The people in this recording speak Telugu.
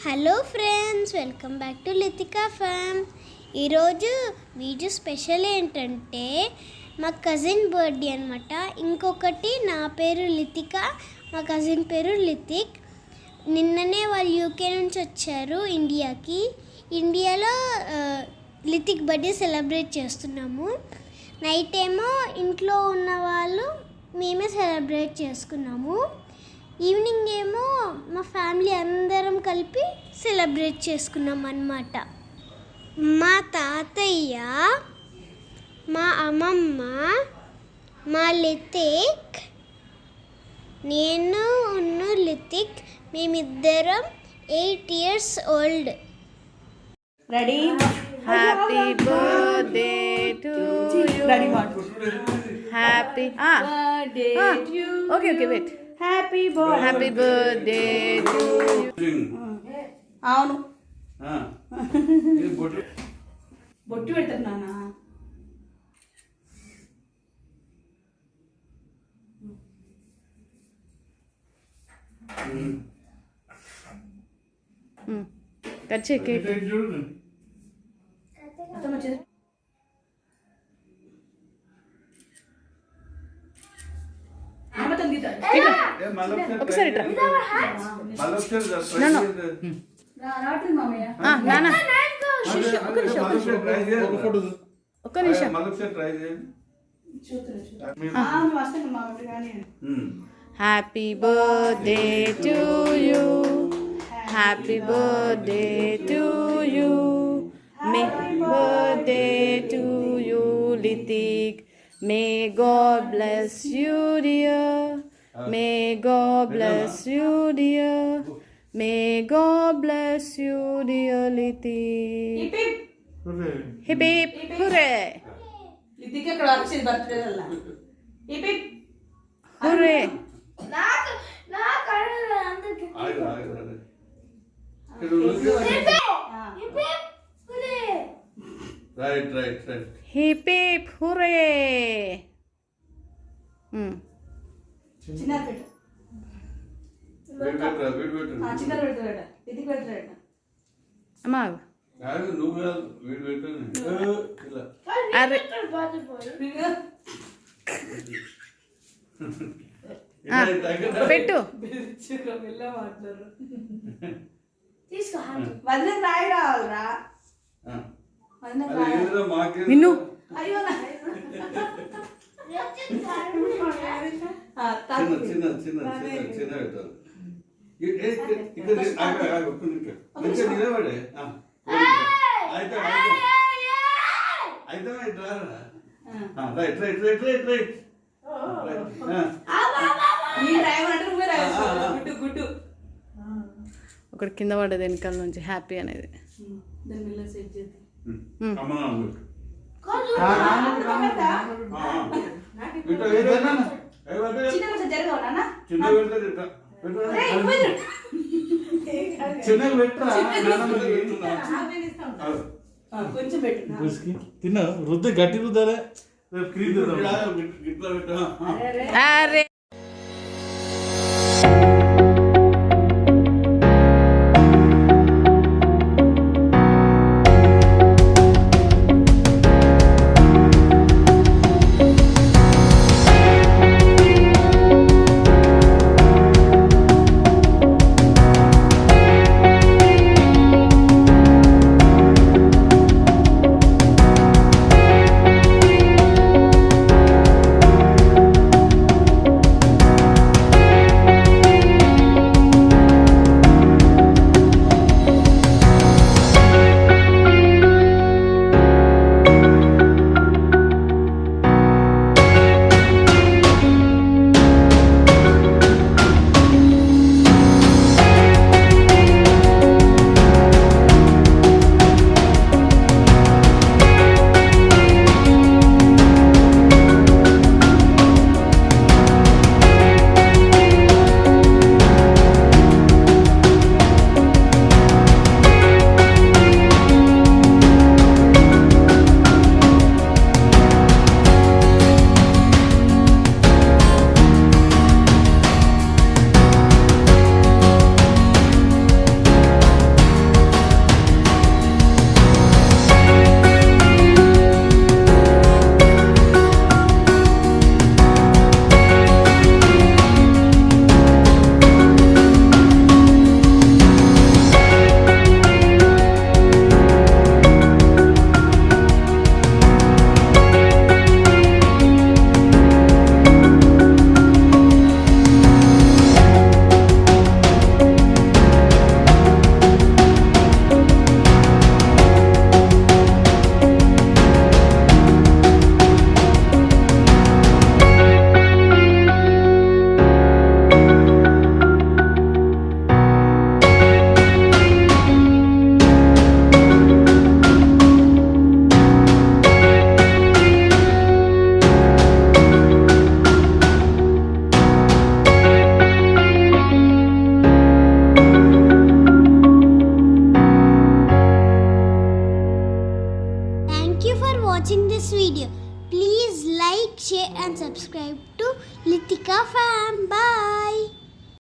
Hello friends, welcome back to Lithika farm. ఈరోజు వీడియో స్పెషల్ ఏంటంటే మా కజిన్ బర్త్డే అనమాట. ఇంకొకటి నా పేరు లితిక, మా కజిన్ పేరు లితిక్. నిన్ననే వాళ్ళు యూకే నుంచి వచ్చారు ఇండియాకి. ఇండియాలో లితిక్ బర్త్డే సెలబ్రేట్ చేస్తున్నాము. నైట్ ఏమో ఇంట్లో ఉన్న వాళ్ళు మేమే సెలబ్రేట్ చేసుకున్నాము. ఈవినింగ్ ఏమో మా ఫ్యామిలీ అందరం కలిపి సెలబ్రేట్ చేసుకున్నాం అన్నమాట. మా తాతయ్య, మా అమ్మమ్మ, మా లితిక్, నేను లితిక్, మేమిద్దరం 8 years old. Ready? Happy birthday to you. Ready మాడు. Happy birthday to you. Okay wait. Happy birthday. Happy birthday to you. అవును. బొట్టు పెడుతున్నానా? కట్ చేయి కేక్. ఒకసారి ఇట్రా. నాన్న ఒక్క నిమిషం. Happy birthday to you. Happy birthday to you. May birthday to you Lithik. May God bless you, dear. May God bless you, dear. May God bless you, dear Litik. Hip hip hooray. Litik ఇక్కడ వచ్చేది బర్త్డే అలా. Hip hip Hooray. నా కళ్ళు అందరికి Right. Hip hip hooray. చిన్న పెట్టు. చిన్న పెడతాడు. లితిక్ పెడతాడు. అమ్మా అరే పెట్టు. వదిలేసి రాయి రావాలరా. నిన్ను అయ్యో నిలబడే గుడ్డు ఒకటి కింద పడ్డది వెనకాల నుంచి హ్యాపీ అనేది. కొంచెం పెట్టు. తిన్నా రుద్ద గట్టి రుద్దాలే. అరే watching this video. Please like, share and subscribe to Litika Fam. Bye.